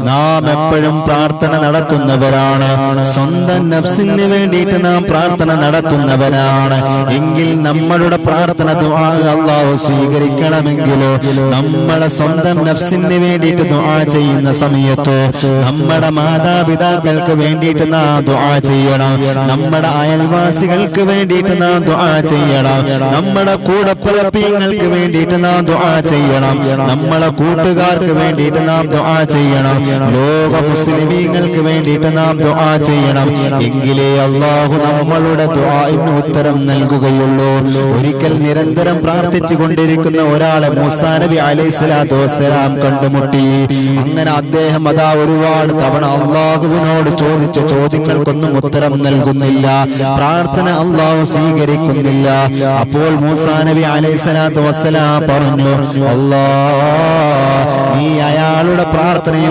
നാം എപ്പോഴും പ്രാർത്ഥന നടത്തുന്നവരാണ്, സ്വന്തം നഫ്സിന് വേണ്ടിയിട്ട് നാം പ്രാർത്ഥന നടത്തുന്നവരാണ് എങ്കിൽ നമ്മളുടെ പ്രാർത്ഥന ദുആ അല്ലാഹു സ്വീകരിക്കണമെങ്കിലോ നമ്മളെ സ്വന്തം നഫ്സിന് വേണ്ടിയിട്ട് ദുആ ചെയ്യുന്ന സമയത്തോ നമ്മുടെ മാതാപിതാക്കൾക്ക് വേണ്ടിയിട്ട് നാം ദുആ ചെയ്യണം, നമ്മുടെ അയൽവാസികൾക്ക് വേണ്ടിയിട്ട് നാം ദുആ ചെയ്യണം, നമ്മുടെ കൂടപ്പിറപ്പിങ്ങൾക്ക് വേണ്ടിയിട്ട് നാം ദുആ ചെയ്യണം, നമ്മളെ കൂട്ടുകാർക്ക് വേണ്ടിയിട്ട് നാം ദുആ ചെയ്യണം, ലോക മുസ്ലിമീങ്ങൾക്ക് വേണ്ടിയിട്ട് നാം ദുആ ചെയ്യണം. എങ്കിലേ അല്ലാഹു നമ്മളുടെ ദുആഇന് ഉത്തരം നൽകുകയുള്ളൂ. ഒരിക്കൽ നിരന്തരം പ്രാർത്ഥിച്ചു കൊണ്ടിരിക്കുന്ന ഒരാളെ മൂസാ നബി അലൈഹിസ്സലാത്തു വസ്സലാം കണ്ടുമുട്ടി. അങ്ങനെ അദ്ദേഹം അതാ ഒരുപാട് തവണ അല്ലാഹുവിനോട് ചോദിച്ച ചോദ്യങ്ങൾക്കൊന്നും ഉത്തരം നൽകുന്നില്ല, പ്രാർത്ഥന അല്ലാഹു സ്വീകരിക്കുന്നില്ല. അപ്പോൾ മൂസാ നബി അലൈഹിസ്സലാത്തു വസ്സലാം പറഞ്ഞു, അല്ലാഹ് നീ അയാളുടെ പ്രാർത്ഥനയും